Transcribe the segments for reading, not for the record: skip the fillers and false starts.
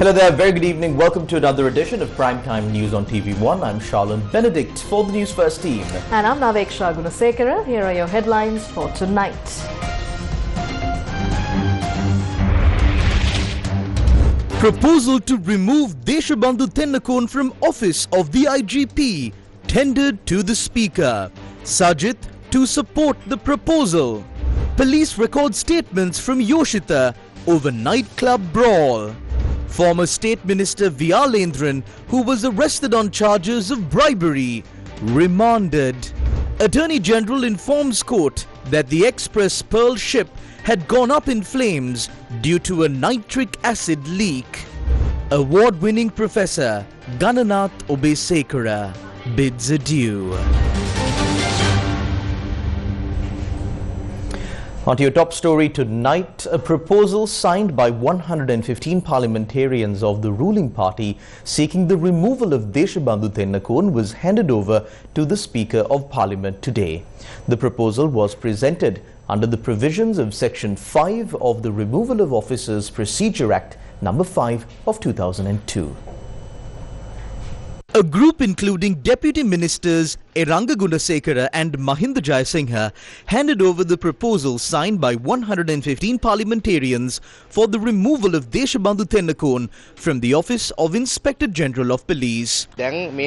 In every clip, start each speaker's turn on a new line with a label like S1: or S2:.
S1: Hello there, very good evening. Welcome to another edition of Primetime News on TV1. I'm Charlene Benedict for the Newsfirst team.
S2: And I'm Naveksha Gunasekara. Here are your headlines for tonight.
S3: Proposal to remove Deshabandhu Tennakon from office of the IGP tendered to the Speaker. Sajid to support the proposal. Police record statements from Yoshita over nightclub brawl. Former State Minister Vyalendran, who was arrested on charges of bribery, remanded. Attorney General informs court that the Express Pearl ship had gone up in flames due to a nitric acid leak. Award-winning professor Gananath Obesekara bids adieu.
S1: On to your top story tonight, a proposal signed by 115 parliamentarians of the ruling party seeking the removal of Deshabandhu Tennakon was handed over to the Speaker of Parliament today. The proposal was presented under the provisions of Section 5 of the Removal of Officers Procedure Act No. 5 of 2002.
S3: A group including Deputy Ministers Eranga Gunasekara and Mahinda Jayasinghe handed over the proposal signed by 115 parliamentarians for the removal of Deshabandhu Tennakon from the office of Inspector General of Police.
S4: It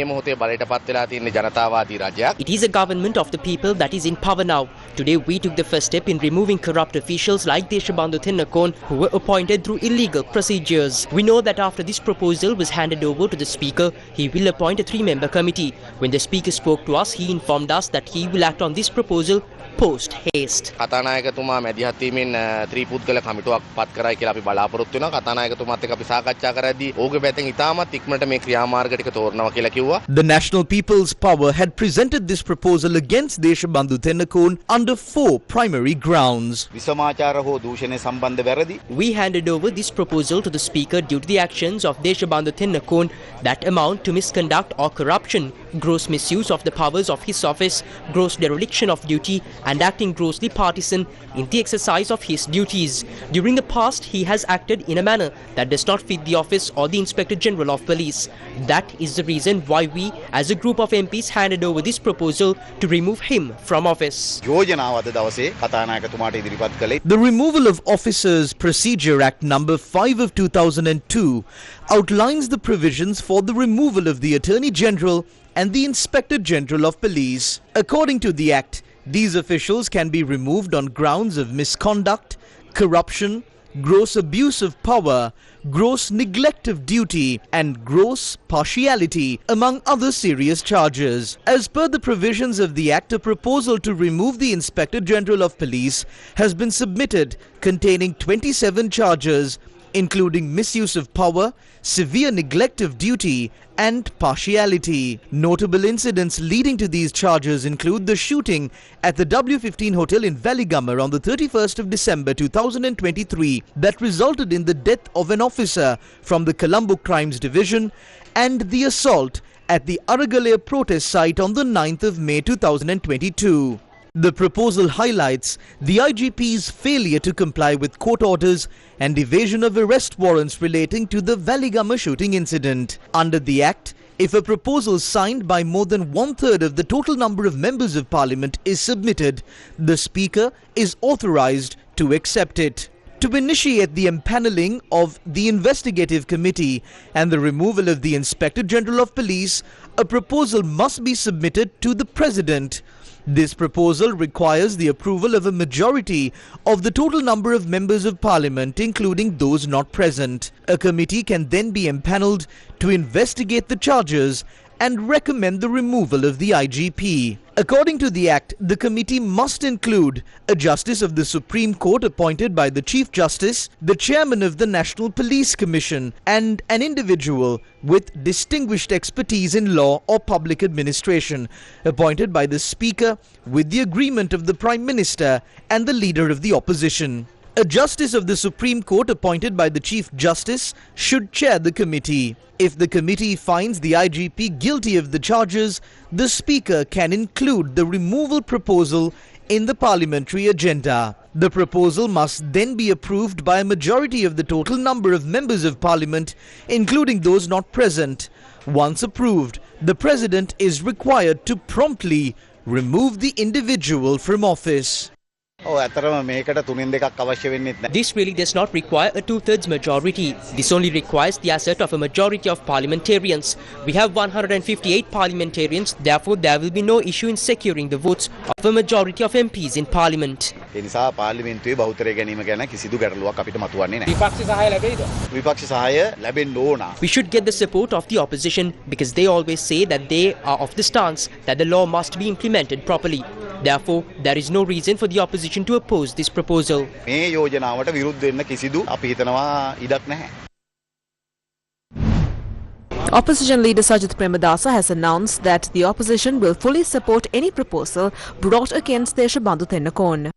S4: is a government of the people that is in power now. Today we took the first step in removing corrupt officials like Deshabandhu Tennakon who were appointed through illegal procedures. We know that after this proposal was handed over to the Speaker, he will appoint a 3-member committee. When the Speaker spoke to us, he informed us that he will act on this proposal post haste.
S5: කතානායකතුමා මැදිහත් වීමෙන් ත්‍රිපුද්ගල කමිටුවක් පත් කරයි කියලා අපි බලාපොරොත්තු වෙනවා. කතානායකතුමාත් එක්ක අපි සාකච්ඡා කරද්දී ඕගේ පැත්තෙන් ඉතාමත් ඉක්මනට මේ ක්‍රියාමාර්ග ටික තෝරනවා කියලා කිව්වා.
S3: The National People's Power had presented this proposal against Deshabandhu Tennakon under 4 primary grounds.
S5: විසමාචාර හෝ දූෂණය සම්බන්ධ වැරදි.
S4: We handed over this proposal to the Speaker due to the actions of Deshabandhu Tennakon that amount to misconduct or corruption, gross misuse of the powers of his office, gross dereliction of duty and acting grossly partisan in the exercise of his duties. During the past, he has acted in a manner that does not fit the office or the Inspector General of Police. That is the reason why we, as a group of MPs, handed over this proposal to remove him from office.
S5: යෝජනාව අද දවසේ කතානායකතුමාට ඉදිරිපත් කළේ.
S3: The Removal of Officers Procedure Act No. 5 of 2002 outlines the provisions for the removal of the Attorney General and the Inspector General of Police. According to the Act, these officials can be removed on grounds of misconduct, corruption, gross abuse of power, gross neglect of duty and gross partiality, among other serious charges. As per the provisions of the Act, a proposal to remove the Inspector General of Police has been submitted containing 27 charges, including misuse of power, severe neglect of duty and partiality. Notable incidents leading to these charges include the shooting at the W15 Hotel in Valigamar on the 31st of December 2023 that resulted in the death of an officer from the Colombo Crimes Division and the assault at the Aragalaya protest site on the 9th of May 2022. The proposal highlights the IGP's failure to comply with court orders and evasion of arrest warrants relating to the Valigamar shooting incident. Under the Act, if a proposal signed by more than 1/3 of the total number of members of Parliament is submitted, the Speaker is authorised to accept it. To initiate the empanelling of the investigative committee and the removal of the Inspector General of Police, a proposal must be submitted to the President. This proposal requires the approval of a majority of the total number of members of Parliament, including those not present. A committee can then be empanelled to investigate the charges and recommend the removal of the IGP. According to the Act, the committee must include a Justice of the Supreme Court appointed by the Chief Justice, the Chairman of the National Police Commission, and an individual with distinguished expertise in law or public administration, appointed by the Speaker with the agreement of the Prime Minister and the Leader of the Opposition. A Justice of the Supreme Court appointed by the Chief Justice should chair the committee. If the committee finds the IGP guilty of the charges, the Speaker can include the removal proposal in the parliamentary agenda. The proposal must then be approved by a majority of the total number of members of parliament, including those not present. Once approved, the president is required to promptly remove the individual from office.
S4: This really does not require a two-thirds majority. This only requires the assent of a majority of parliamentarians. We have 158 parliamentarians, therefore there will be no issue in securing the votes of a majority of MPs in parliament. We should get the support of the opposition because they always say that they are of the stance that the law must be implemented properly. Therefore, there is no reason for the opposition to oppose this proposal.
S2: Opposition leader Sajith Premadasa has announced that the opposition will fully support any proposal brought against Deshabandhu Tennakone.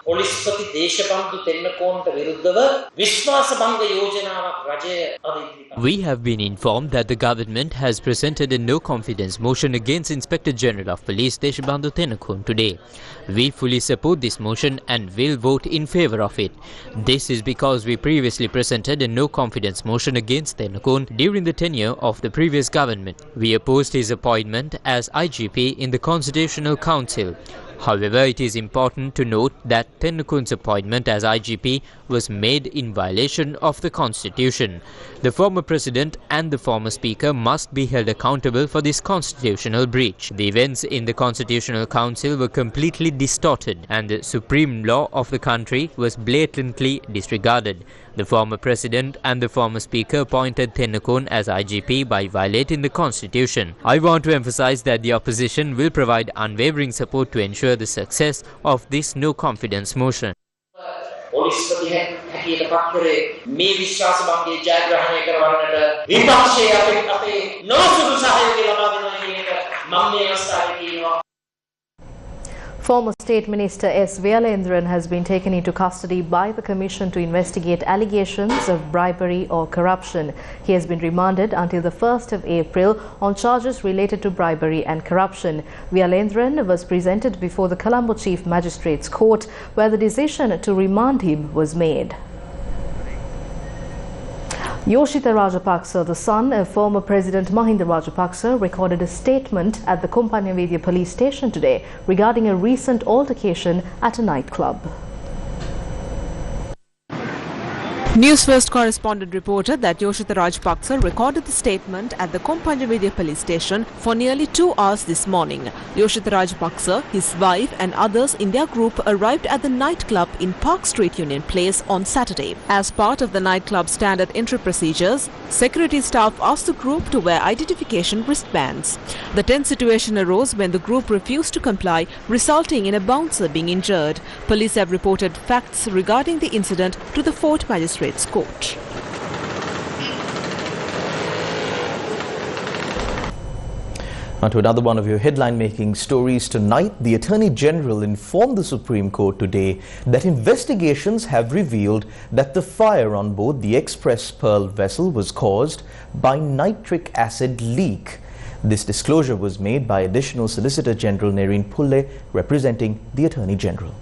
S6: පොලිස්පති Deshabandu තෙන්නකෝන්ට විරුද්ධව විශ්වාසභංග යෝජනාවක් රජය අද ඉදිරිපත්.
S7: We have been informed that the government has presented a no-confidence motion against Inspector General of Police Deshabandhu Tennakone today. We fully support this motion and will vote in favour of it. This is because we previously presented a no-confidence motion against Tennakone during the tenure of the previous government. We opposed his appointment as IGP in the Constitutional Council. However, it is important to note that Tennakone's appointment as IGP was made in violation of the Constitution. The former President and the former Speaker must be held accountable for this constitutional breach. The events in the Constitutional Council were completely distorted and the supreme law of the country was blatantly disregarded. The former President and the former Speaker appointed Tennakone as IGP by violating the Constitution. I want to emphasize that the opposition will provide unwavering support to ensure the success of this no-confidence motion.
S2: Former State Minister S. Vyalendran has been taken into custody by the Commission to investigate allegations of bribery or corruption. He has been remanded until the 1st of April on charges related to bribery and corruption. Vyalendran was presented before the Colombo Chief Magistrates Court, where the decision to remand him was made. Yoshitha Rajapaksa, the son of former President Mahinda Rajapaksa, recorded a statement at the Kompanavedya police station today regarding a recent altercation at a nightclub. Newsfirst correspondent reported that Yoshitha Rajapaksa recorded the statement at the Kompanavedya police station for nearly 2 hours this morning. Yoshitha Rajapaksa, his wife and others in their group arrived at the nightclub in Park Street Union Place on Saturday. As part of the nightclub's standard entry procedures, security staff asked the group to wear identification wristbands. The tense situation arose when the group refused to comply, resulting in a bouncer being injured. Police have reported facts regarding the incident to the Fort Magistrates Court.
S1: Now to another one of your headline-making stories tonight. The Attorney General informed the Supreme Court today that investigations have revealed that the fire on board the Express Pearl vessel was caused by nitric acid leak. This disclosure was made by Additional Solicitor General Nerine Pulle, representing the Attorney General.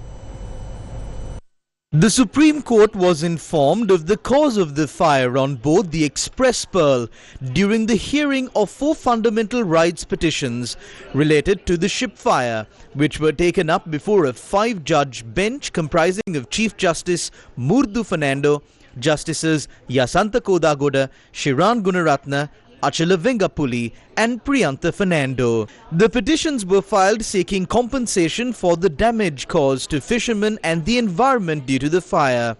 S3: The Supreme Court was informed of the cause of the fire on board the Express Pearl during the hearing of 4 fundamental rights petitions related to the ship fire, which were taken up before a 5-judge bench comprising of Chief Justice Murdu Fernando, Justices Yasantha Kodagoda, Shiran Gunaratna, Achala Vengapuli and Priyantha Fernando. The petitions were filed seeking compensation for the damage caused to fishermen and the environment due to the fire.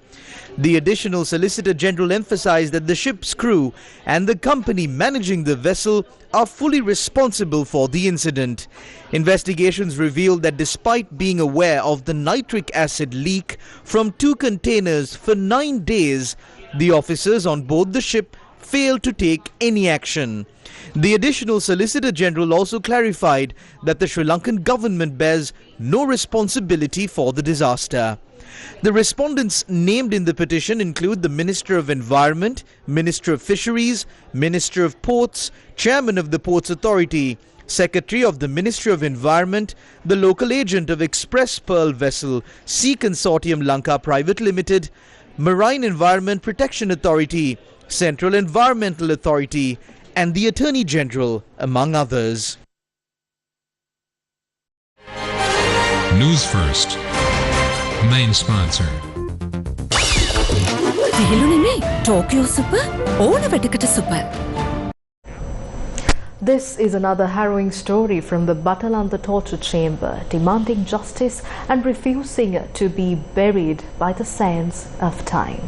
S3: The Additional Solicitor General emphasized that the ship's crew and the company managing the vessel are fully responsible for the incident. Investigations revealed that despite being aware of the nitric acid leak from 2 containers for 9 days, the officers on board the ship failed to take any action. The Additional Solicitor General also clarified that the Sri Lankan government bears no responsibility for the disaster. The respondents named in the petition include the Minister of Environment, Minister of Fisheries, Minister of Ports, Chairman of the Ports Authority, Secretary of the Ministry of Environment, the local agent of Express Pearl Vessel Sea Consortium Lanka Private Limited, Marine Environment Protection Authority, Central Environmental Authority and the Attorney General, among others.
S8: Newsfirst, main sponsor.
S9: Tokyo Super, Super.
S10: This is another harrowing story from the Batalanda torture chamber, demanding justice and refusing to be buried by the sands of time.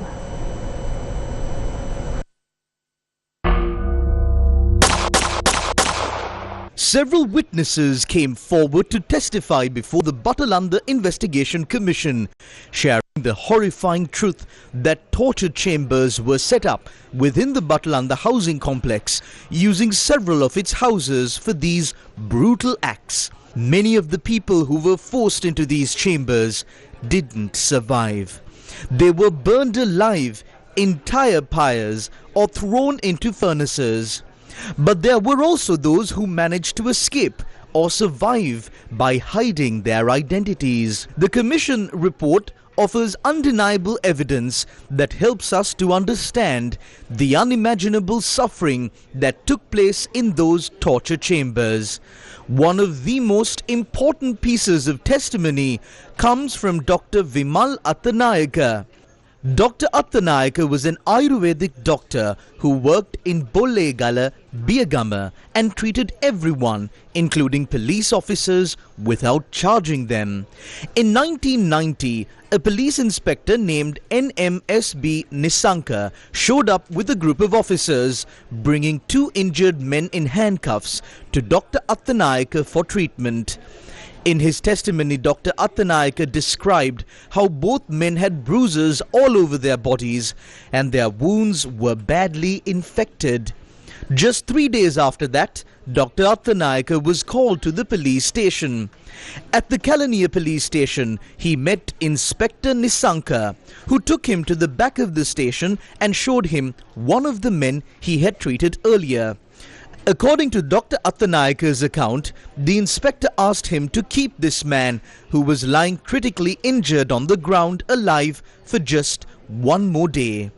S3: Several witnesses came forward to testify before the Batalanda Investigation Commission, sharing the horrifying truth that torture chambers were set up within the Batalanda housing complex, using several of its houses for these brutal acts. Many of the people who were forced into these chambers didn't survive. They were burned alive, entire pyres, or thrown into furnaces. But there were also those who managed to escape or survive by hiding their identities. The Commission report offers undeniable evidence that helps us to understand the unimaginable suffering that took place in those torture chambers. One of the most important pieces of testimony comes from Dr. Vimal Attanayaka. Dr. Attanayaka was an Ayurvedic doctor who worked in Bollegala, Biyagama and treated everyone, including police officers, without charging them. In 1990, a police inspector named NMSB Nisanka showed up with a group of officers, bringing 2 injured men in handcuffs to Dr. Attanayaka for treatment. In his testimony, Dr. Attanayaka described how both men had bruises all over their bodies and their wounds were badly infected. Just 3 days after that, Dr. Attanayaka was called to the police station. At the Kalaniya police station, he met Inspector Nisanka, who took him to the back of the station and showed him one of the men he had treated earlier. According to Dr. Attanayaka's account, the inspector asked him to keep this man, who was lying critically injured on the ground, alive for just 1 more day.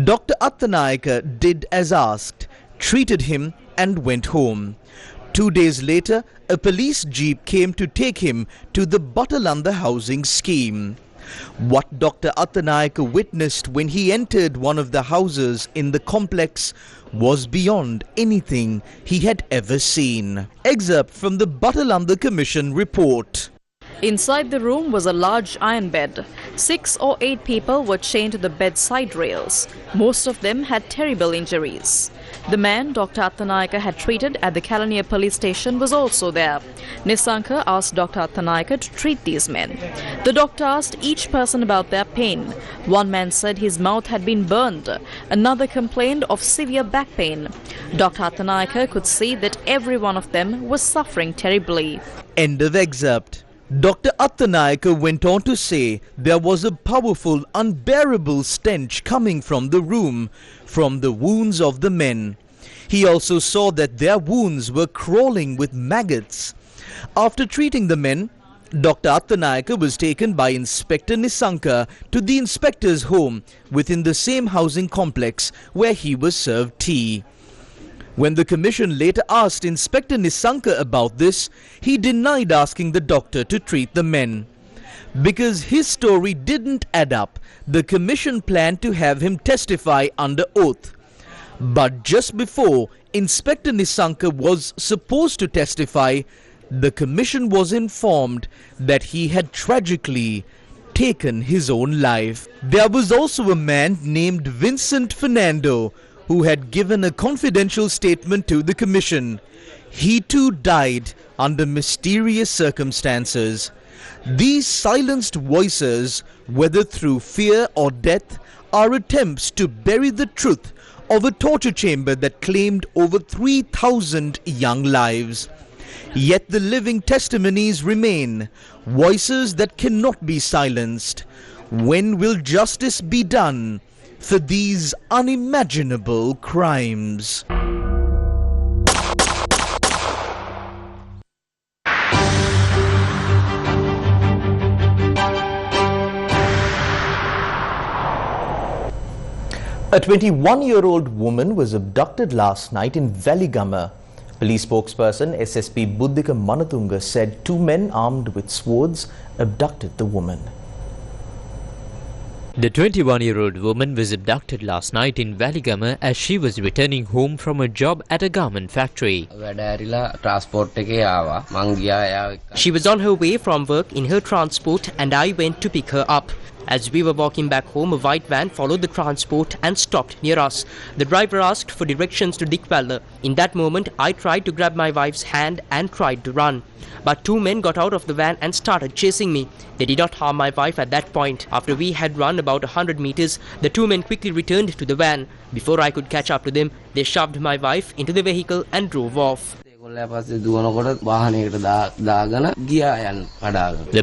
S3: Dr. Attanayaka did as asked, treated him and went home. 2 days later, a police jeep came to take him to the Batalanda housing scheme. What Dr. Attanayaka witnessed when he entered one of the houses in the complex was beyond anything he had ever seen. Excerpt from the Batalanda Commission report.
S11: Inside the room was a large iron bed. 6 or 8 people were chained to the bedside rails. Most of them had terrible injuries. The man Dr. Attanayaka had treated at the Kalaniya police station was also there. Nisanka asked Dr. Attanayaka to treat these men. The doctor asked each person about their pain. One man said his mouth had been burned. Another complained of severe back pain. Dr. Attanayaka could see that every one of them was suffering terribly.
S3: End of excerpt. Dr. Attanayaka went on to say there was a powerful, unbearable stench coming from the room, from the wounds of the men. He also saw that their wounds were crawling with maggots. After treating the men, Dr. Attanayaka was taken by Inspector Nisanka to the inspector's home within the same housing complex where he was served tea. When the commission later asked Inspector Nisanka about this, he denied asking the doctor to treat the men. Because his story didn't add up, the commission planned to have him testify under oath. But just before Inspector Nisanka was supposed to testify, the commission was informed that he had tragically taken his own life. There was also a man named Vincent Fernando who had given a confidential statement to the commission. He too died under mysterious circumstances. These silenced voices, whether through fear or death, are attempts to bury the truth of a torture chamber that claimed over 3,000 young lives. Yet the living testimonies remain, voices that cannot be silenced. When will justice be done for these unimaginable crimes?
S1: A 21-year-old woman was abducted last night in Veligama. Police spokesperson SSP Buddhika Manatunga said 2 men armed with swords abducted the woman.
S7: The 21-year-old woman was abducted last night in Veligama as she was returning home from a job at a garment factory.
S4: She was on her way from work in her transport and I went to pick her up. As we were walking back home, a white van followed the transport and stopped near us. The driver asked for directions to Dickwaller. In that moment, I tried to grab my wife's hand and tried to run. But 2 men got out of the van and started chasing me. They did not harm my wife at that point. After we had run about 100 meters, the 2 men quickly returned to the van. Before I could catch up to them, they shoved my wife into the vehicle and drove off.
S7: The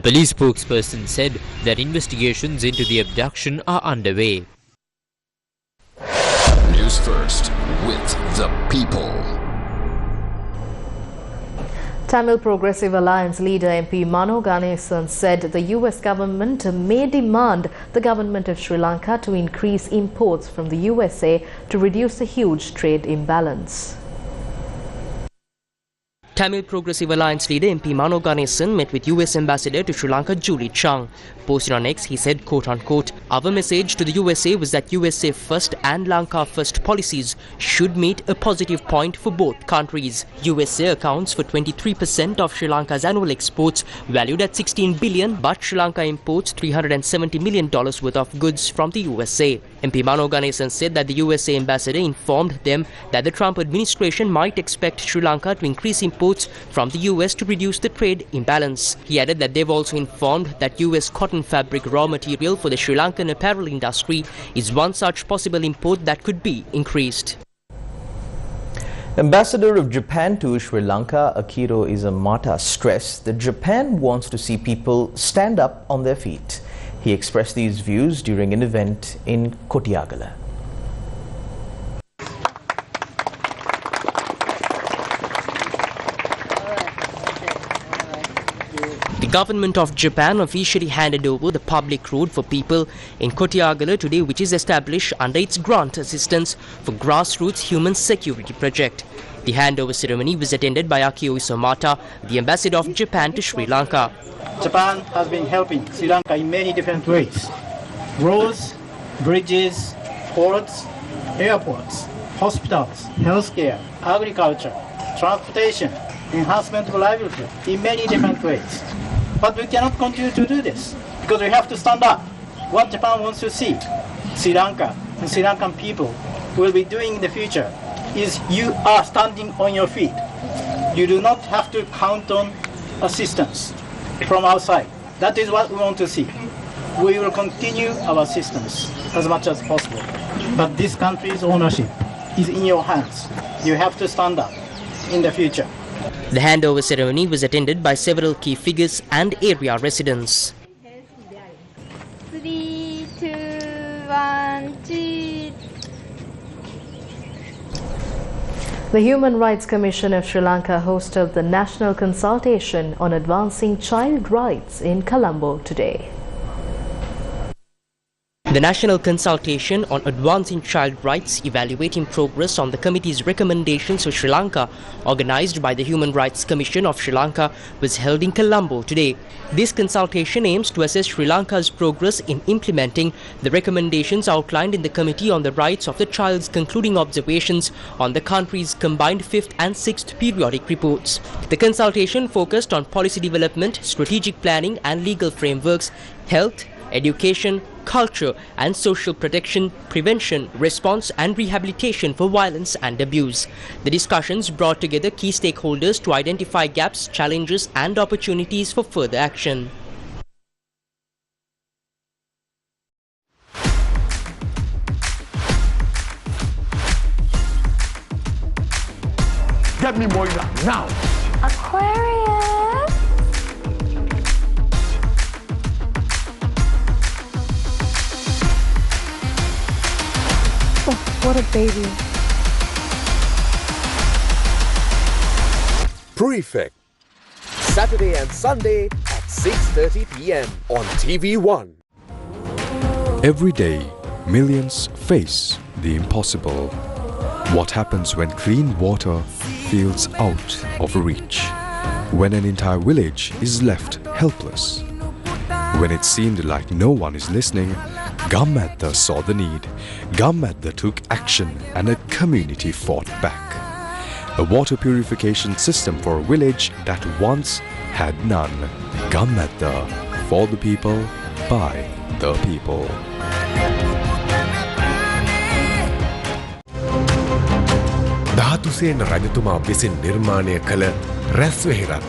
S7: police spokesperson said that investigations into the abduction are underway.
S12: News First with the people.
S10: Tamil Progressive Alliance leader MP Mano Ganesan said the US government may demand the government of Sri Lanka to increase imports from the USA to reduce the huge trade imbalance.
S4: Tamil Progressive Alliance leader MP Mano Ganesan met with US Ambassador to Sri Lanka Julie Chang. Posted on X, he said, quote-unquote, "Our message to the USA was that USA first and Lanka first policies should meet a positive point for both countries. USA accounts for 23% of Sri Lanka's annual exports, valued at $16 billion, but Sri Lanka imports $370 million worth of goods from the USA." MP Mano Ganesan said that the USA ambassador informed them that the Trump administration might expect Sri Lanka to increase imports from the US to reduce the trade imbalance. He added that they've also informed that US cotton fabric raw material for the Sri Lankan apparel industry is one such possible import that could be increased.
S1: Ambassador of Japan to Sri Lanka, Akiro Izamata, stressed that Japan wants to see people stand up on their feet. He expressed these views during an event in Kotiagala.
S4: The government of Japan officially handed over the public road for people in Kotiagala today, which is established under its grant assistance for grassroots human security project. The handover ceremony was attended by Akio Isomata, the ambassador of Japan to Sri Lanka.
S13: Japan has been helping Sri Lanka in many different ways. Roads, bridges, ports, airports, hospitals, healthcare, agriculture, transportation, enhancement of livelihood in many different ways. But we cannot continue to do this because we have to stand up. What Japan wants to see Sri Lanka and Sri Lankan people will be doing in the future is you are standing on your feet. You do not have to count on assistance from outside. That is what we want to see. We will continue our assistance as much as possible. But this country's ownership is in your hands. You have to stand up in the future.
S4: The handover ceremony was attended by several key figures and area residents.
S14: 3, 2, 1, 2.
S10: The Human Rights Commission of Sri Lanka hosted the National Consultation on Advancing Child Rights in Colombo today.
S4: The National Consultation on Advancing Child Rights, evaluating progress on the committee's recommendations for Sri Lanka, organised by the Human Rights Commission of Sri Lanka, was held in Colombo today. This consultation aims to assess Sri Lanka's progress in implementing the recommendations outlined in the Committee on the Rights of the Child's concluding observations on the country's combined 5th and 6th periodic reports. The consultation focused on policy development, strategic planning and legal frameworks, health, education, culture and social protection, prevention, response and rehabilitation for violence and abuse. The discussions brought together key stakeholders to identify gaps, challenges and opportunities for further action.
S15: Get me more now!
S14: Aquarius!
S10: What a baby.
S15: Prefect. Saturday and Sunday at 6:30 p.m. on TV1.
S16: Every day, millions face the impossible. What happens when clean water feels out of reach? When an entire village is left helpless? When it seemed like no one is listening, Gammatha saw the need. Gammatha took action and a community fought back. A water purification system for a village that once had none. Gammatha, for the people, by the people.
S15: Dhatusena රජතුමා විසින් නිර්මාණය කළ රැස්වෙහිරත්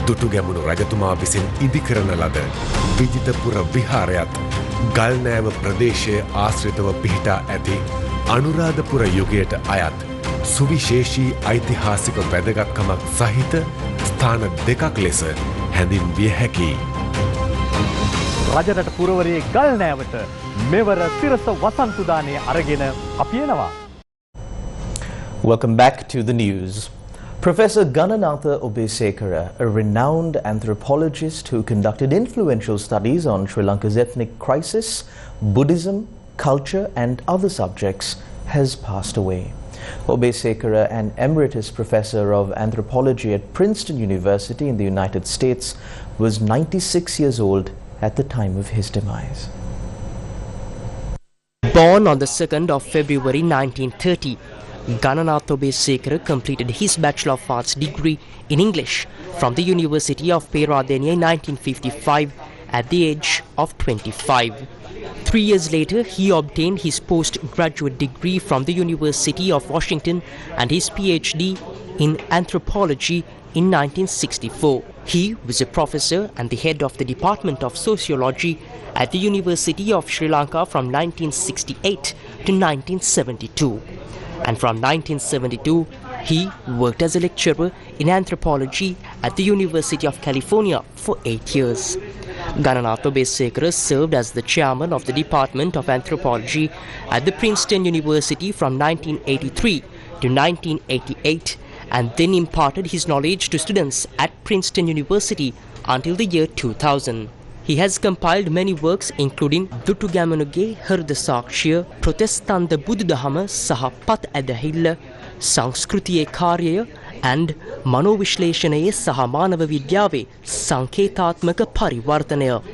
S15: දුටුගැමුණු රජතුමා විසින් ඉදිකරන ලද විජිතපුර විහාරයත් ගල්නෑව ප්‍රදේශය ආශ්‍රිතව පිහිටා ඇති අනුරාධපුර යුගයට අයත් සුවිශේෂී ඓතිහාසික වැදගත්කමක් සහිත ස්ථාන දෙකක් ලෙස හැඳින්විය හැකියි.
S17: රජරට පුරවරයේ ගල්නෑවට මෙවර සිරස වසන්තුදානය අරගෙන අපි එනවා.
S1: Welcome back to the news. Professor Gananatha Obesekara, a renowned anthropologist who conducted influential studies on Sri Lanka's ethnic crisis, Buddhism, culture and other subjects, has passed away. Obesekara, an emeritus professor of anthropology at Princeton University in the United States, was 96 years old at the time of his demise.
S4: Born on the 2nd of February 1930, Gananatha Obesekara completed his Bachelor of Arts degree in English from the University of Peradeniya in 1955 at the age of 25. 3 years later, he obtained his postgraduate degree from the University of Washington and his PhD in anthropology in 1964. He was a professor and the head of the Department of Sociology at the University of Sri Lanka from 1968 to 1972. And from 1972, he worked as a lecturer in anthropology at the University of California for 8 years. Gananatha Obesekara served as the chairman of the Department of Anthropology at the Princeton University from 1983 to 1988 and then imparted his knowledge to students at Princeton University until the year 2000. He has compiled many works including Dutugamunuge Herdasakshya, Protestanta Buddhadahama Saha Pat Adahilla, Sanskrutiye Karyaya and Manovishleeshanaye Saha Manava Vidyave Sanketatmaka Parivartanaya.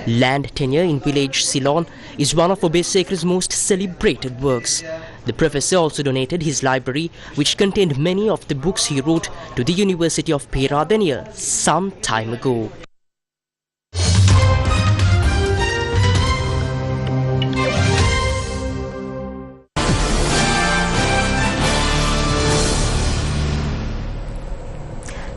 S4: Land tenure in village Ceylon is one of Obesekara's most celebrated works. The professor also donated his library, which contained many of the books he wrote, to the University of Peradeniya some time ago.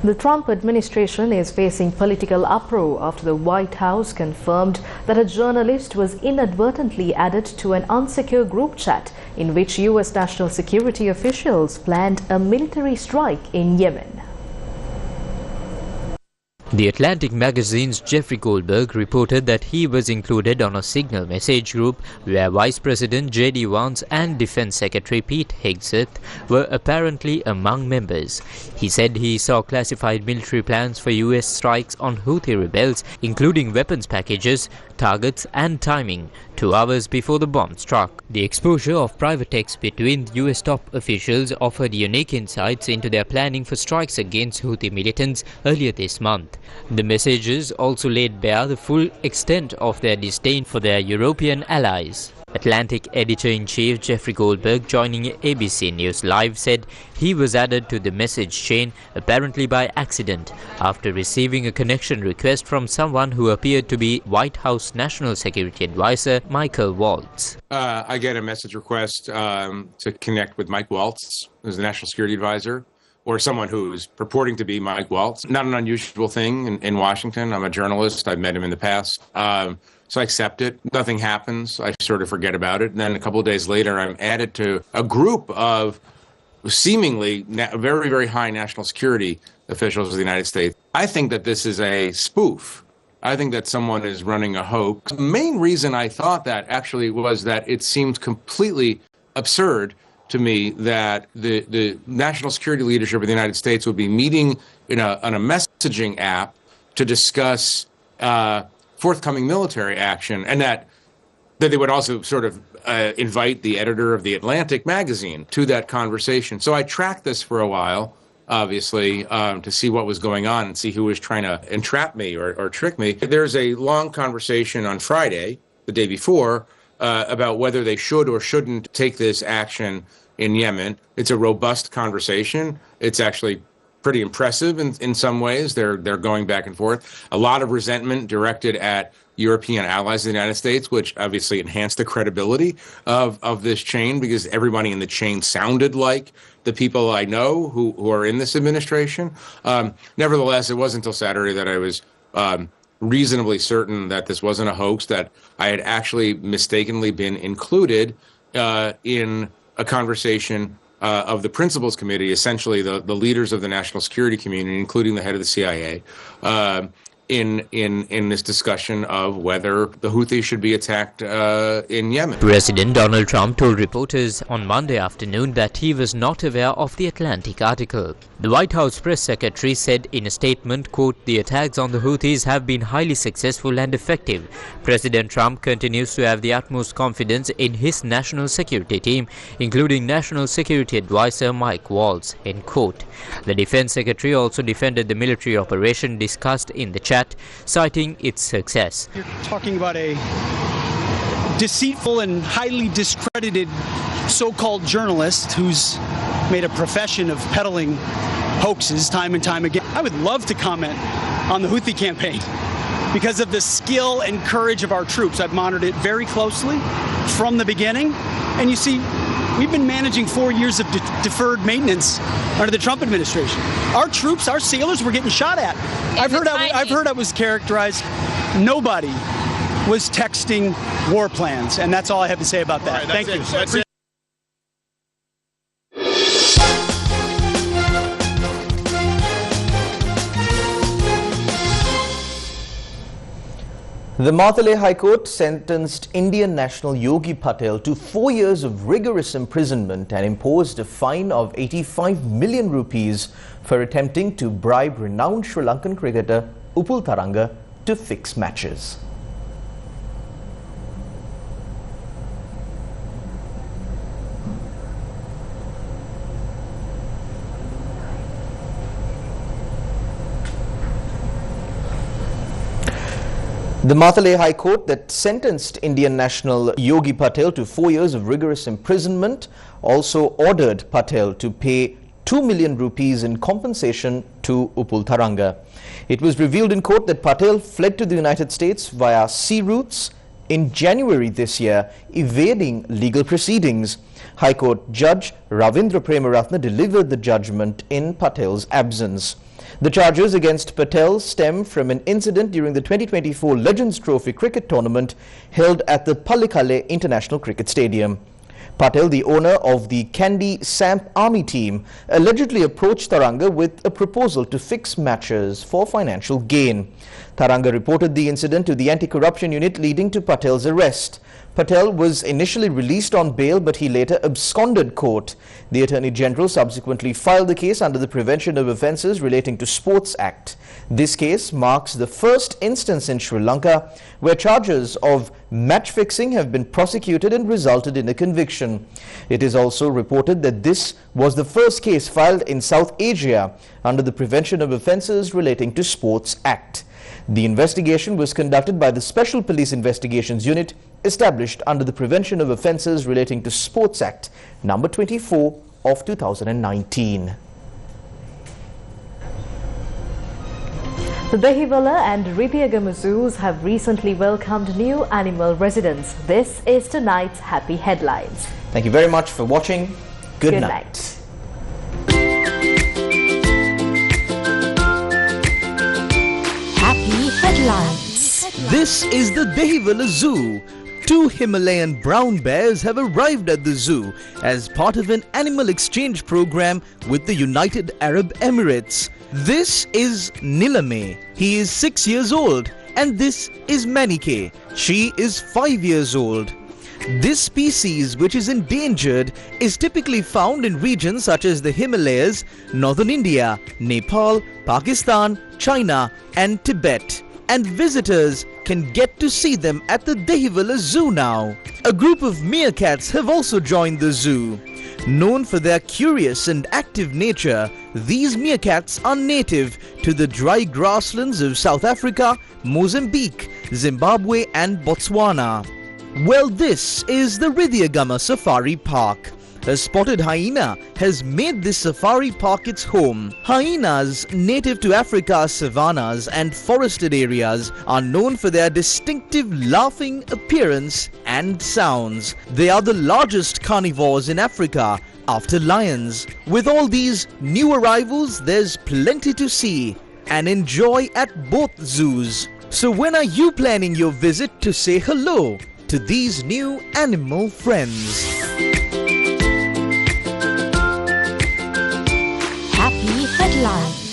S10: The Trump administration is facing political uproar after the White House confirmed that a journalist was inadvertently added to an unsecure group chat in which U.S. national security officials planned a military strike in Yemen.
S7: The Atlantic magazine's Jeffrey Goldberg reported that he was included on a signal message group where Vice President J.D. Vance and Defense Secretary Pete Hegseth were apparently among members. He said he saw classified military plans for U.S. strikes on Houthi rebels, including weapons packages, targets and timing, 2 hours before the bomb struck. The exposure of private texts between U.S. top officials offered unique insights into their planning for strikes against Houthi militants earlier this month. The messages also laid bare the full extent of their disdain for their European allies. Atlantic editor-in-chief Jeffrey Goldberg, joining ABC News Live, said he was added to the message chain apparently by accident after receiving a connection request from someone who appeared to be White House National Security Advisor Michael Waltz.
S18: I get a message request to connect with Mike Waltz, who's the National Security Advisor, or someone who's purporting to be Mike Waltz. Not an unusual thing in Washington. I'm a journalist. I've met him in the past. So I accept it. Nothing happens. I sort of forget about it. And then a couple of days later, I'm added to a group of seemingly very, very high national security officials of the United States. I think that this is a spoof. I think that someone is running a hoax. The main reason I thought that actually was that it seemed completely absurd to me that the national security leadership of the United States would be meeting on a messaging app to discuss forthcoming military action, and that that they would also sort of invite the editor of The Atlantic magazine to that conversation. So I tracked this for a while, obviously, to see what was going on and see who was trying to entrap me or trick me. There's a long conversation on Friday, the day before, about whether they should or shouldn't take this action in Yemen. It's a robust conversation. It's actually pretty impressive in some ways. They're going back and forth. A lot of resentment directed at European allies of the United States, which obviously enhanced the credibility of this chain, because everybody in the chain sounded like the people I know who are in this administration. Nevertheless, it wasn't until Saturday that I was reasonably certain that this wasn't a hoax, that I had actually mistakenly been included in a conversation of the Principals Committee, essentially the leaders of the national security community, including the head of the CIA, in this discussion of whether the Houthis should be attacked in Yemen.
S7: President Donald Trump told reporters on Monday afternoon that he was not aware of the Atlantic article. The White House press secretary said in a statement, quote, "The attacks on the Houthis have been highly successful and effective. President Trump continues to have the utmost confidence in his national security team, including National Security Advisor Mike Waltz," end quote. The defense secretary also defended the military operation discussed in the chat, citing its success.
S19: You're talking about a deceitful and highly discredited so-called journalist who's made a profession of peddling hoaxes time and time again. I would love to comment on the Houthi campaign because of the skill and courage of our troops. I've monitored it very closely from the beginning. And you see, we've been managing 4 years of deferred maintenance under the Trump administration. Our troops, our sailors were getting shot at. I've heard I was characterized. Nobody was texting war plans, and that's all I have to say about that.
S18: Right,
S19: Thank you.
S18: That's it.
S1: The Matale High Court sentenced Indian national Yogi Patel to 4 years of rigorous imprisonment and imposed a fine of 85 million rupees for attempting to bribe renowned Sri Lankan cricketer Upul Tharanga to fix matches. The Matale High Court that sentenced Indian national Yogi Patel to 4 years of rigorous imprisonment also ordered Patel to pay 2 million rupees in compensation to Upul Tharanga. It was revealed in court that Patel fled to the United States via sea routes in January this year, evading legal proceedings. High Court Judge Ravindra Premaratna delivered the judgment in Patel's absence. The charges against Patel stem from an incident during the 2024 Legends Trophy cricket tournament held at the Pallekele International Cricket Stadium. Patel, the owner of the Kandy Samp Army team, allegedly approached Tharanga with a proposal to fix matches for financial gain. Tharanga reported the incident to the anti-corruption unit, leading to Patel's arrest. Patel was initially released on bail, but he later absconded court. The Attorney General subsequently filed the case under the Prevention of Offences Relating to Sports Act. This case marks the first instance in Sri Lanka where charges of match fixing have been prosecuted and resulted in a conviction. It is also reported that this was the first case filed in South Asia under the Prevention of Offences Relating to Sports Act. The investigation was conducted by the Special Police Investigations Unit established under the Prevention of Offences Relating to Sports Act number 24 of 2019.
S10: The Dehiwala and Rithiagama zoos have recently welcomed new animal residents. This is tonight's Happy Headlines.
S1: Thank you very much for watching. Good night.
S9: Happy Headlines.
S3: This is the Dehiwala Zoo. 2 Himalayan brown bears have arrived at the zoo as part of an animal exchange program with the United Arab Emirates. This is Nilame. He is 6 years old, and this is Manike. She is 5 years old. This species, which is endangered, is typically found in regions such as the Himalayas, northern India, Nepal, Pakistan, China, and Tibet. And visitors can get to see them at the Dehiwala Zoo now. A group of meerkats have also joined the zoo. Known for their curious and active nature, these meerkats are native to the dry grasslands of South Africa, Mozambique, Zimbabwe and Botswana. Well, this is the Ridhiagama Safari Park. A spotted hyena has made this safari park its home. Hyenas native to Africa's savannas and forested areas are known for their distinctive laughing appearance and sounds. They are the largest carnivores in Africa after lions. With all these new arrivals, there's plenty to see and enjoy at both zoos. So when are you planning your visit to say hello to these new animal friends?
S9: Happy headlines.